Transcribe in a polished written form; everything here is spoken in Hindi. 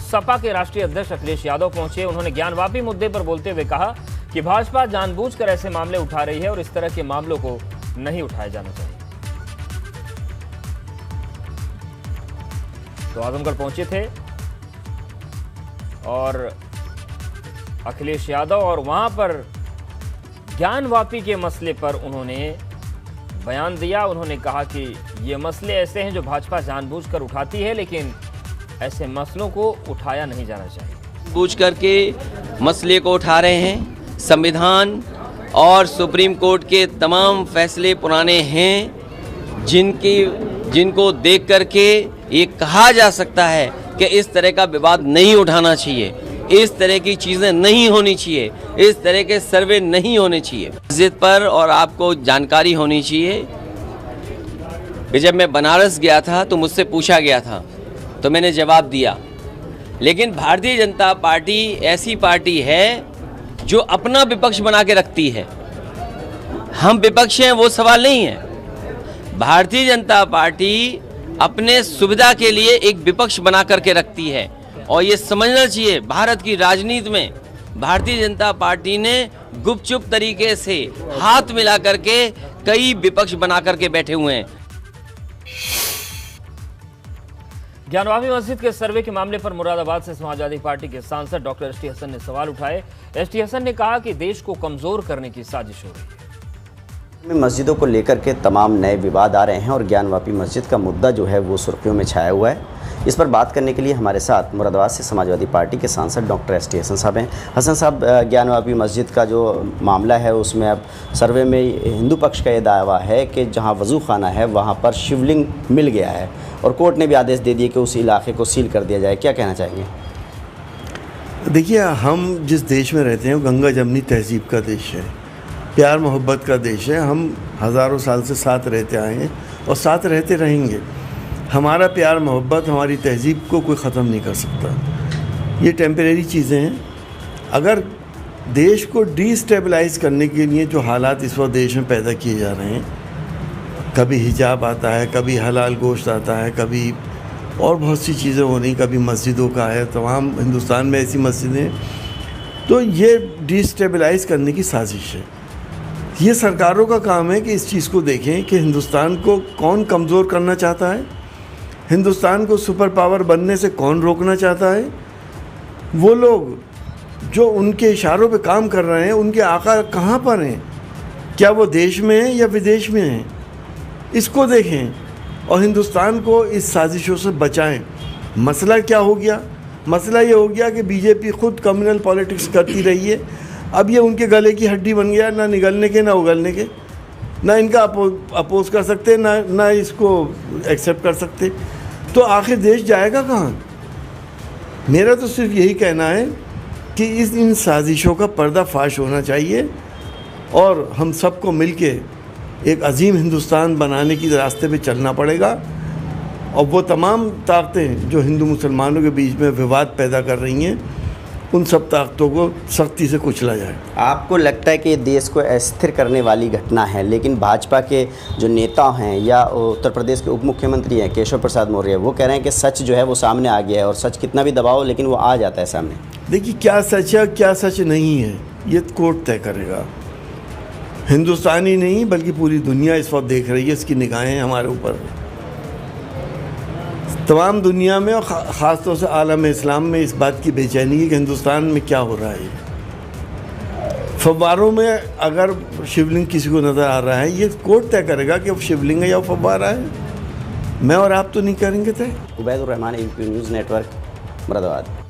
सपा के राष्ट्रीय अध्यक्ष अखिलेश यादव पहुंचे। उन्होंने ज्ञानवापी मुद्दे पर बोलते हुए कहा कि भाजपा जानबूझकर ऐसे मामले उठा रही है और इस तरह के मामलों को नहीं उठाया जाना चाहिए। तो आजमगढ़ पहुंचे थे और अखिलेश यादव और वहां पर ज्ञानवापी के मसले पर उन्होंने बयान दिया। उन्होंने कहा कि ये मसले ऐसे हैं जो भाजपा जानबूझकर उठाती है, लेकिन ऐसे मसलों को उठाया नहीं जाना चाहिए। बूझ करके मसले को उठा रहे हैं। संविधान और सुप्रीम कोर्ट के तमाम फैसले पुराने हैं, जिनको देख करके ये कहा जा सकता है कि इस तरह का विवाद नहीं उठाना चाहिए, इस तरह की चीज़ें नहीं होनी चाहिए, इस तरह के सर्वे नहीं होने चाहिए मस्जिद पर। और आपको जानकारी होनी चाहिए कि जब मैं बनारस गया था तो मुझसे पूछा गया था, तो मैंने जवाब दिया। लेकिन भारतीय जनता पार्टी ऐसी पार्टी है जो अपना विपक्ष बना के रखती है। हम विपक्ष हैं वो सवाल नहीं है। भारतीय जनता पार्टी अपने सुविधा के लिए एक विपक्ष बना करके रखती है और ये समझना चाहिए भारत की राजनीति में भारतीय जनता पार्टी ने गुपचुप तरीके से हाथ मिला करके कई विपक्ष बना करके बैठे हुए हैं। ज्ञानवापी मस्जिद के सर्वे के मामले पर मुरादाबाद से समाजवादी पार्टी के सांसद डॉक्टर एस टी हसन ने सवाल उठाए। एस टी हसन ने कहा कि देश को कमजोर करने की साजिश हो रही है। मस्जिदों को लेकर के तमाम नए विवाद आ रहे हैं और ज्ञानवापी मस्जिद का मुद्दा जो है वो सुर्खियों में छाया हुआ है। इस पर बात करने के लिए हमारे साथ मुरादाबाद से समाजवादी पार्टी के सांसद डॉक्टर एस टी हसन साहब हैं। हसन साहब, ज्ञानवापी मस्जिद का जो मामला है उसमें अब सर्वे में हिंदू पक्ष का ये दावा है कि जहां वज़ू खाना है वहां पर शिवलिंग मिल गया है और कोर्ट ने भी आदेश दे दिए कि उस इलाके को सील कर दिया जाए। क्या कहना चाहेंगे? देखिए, हम जिस देश में रहते हैं वो गंगा जमनी तहजीब का देश है, प्यार मोहब्बत का देश है। हम हज़ारों साल से साथ रहते आए हैं और साथ रहते रहेंगे। हमारा प्यार मोहब्बत, हमारी तहजीब को कोई ख़त्म नहीं कर सकता। ये टेम्परेरी चीज़ें हैं। अगर देश को डिस्टेबलाइज़ करने के लिए जो हालात इस वक्त देश में पैदा किए जा रहे हैं, कभी हिजाब आता है, कभी हलाल गोश्त आता है, कभी और बहुत सी चीज़ें हो रही, कभी मस्जिदों का है, तमाम हिंदुस्तान में ऐसी मस्जिदें, तो ये डिस्टेबलाइज़ करने की साजिश है। ये सरकारों का काम है कि इस चीज़ को देखें कि हिंदुस्तान को कौन कमज़ोर करना चाहता है, हिंदुस्तान को सुपर पावर बनने से कौन रोकना चाहता है। वो लोग जो उनके इशारों पे काम कर रहे हैं, उनके आका कहाँ पर हैं? क्या वो देश में हैं या विदेश में हैं? इसको देखें और हिंदुस्तान को इस साजिशों से बचाएं। मसला क्या हो गया? मसला ये हो गया कि बीजेपी खुद कम्युनल पॉलिटिक्स करती रही है। अब ये उनके गले की हड्डी बन गया, ना निगलने के ना उगलने के, ना इनका अपोज कर सकते, ना इसको एक्सेप्ट कर सकते। तो आखिर देश जाएगा कहाँ? मेरा तो सिर्फ यही कहना है कि इन साजिशों का पर्दाफाश होना चाहिए और हम सबको मिलके एक अजीम हिंदुस्तान बनाने की रास्ते पे चलना पड़ेगा। और वो तमाम ताकतें जो हिंदू मुसलमानों के बीच में विवाद पैदा कर रही हैं, उन सब ताकतों को सख्ती से कुचला जाए। आपको लगता है कि ये देश को अस्थिर करने वाली घटना है, लेकिन भाजपा के जो नेता हैं या उत्तर प्रदेश के उप मुख्यमंत्री हैं केशव प्रसाद मौर्य, वो कह रहे हैं कि सच जो है वो सामने आ गया है और सच कितना भी दबाओ लेकिन वो आ जाता है सामने। देखिए, क्या सच है क्या सच नहीं है ये कोर्ट तय करेगा। हिंदुस्तान ही नहीं बल्कि पूरी दुनिया इस वक्त देख रही है, इसकी निगाहें हमारे ऊपर, तमाम दुनिया में और ख़ास तौर से आलम इस्लाम में इस बात की बेचैनी है कि हिंदुस्तान में क्या हो रहा है। फव्वारों में अगर शिवलिंग किसी को नज़र आ रहा है, ये कोर्ट तय करेगा कि वो शिवलिंग है या फव्वारा है। मैं और आप तो नहीं करेंगे तय। Ubaidur Rahman, ABP news network, Moradabad.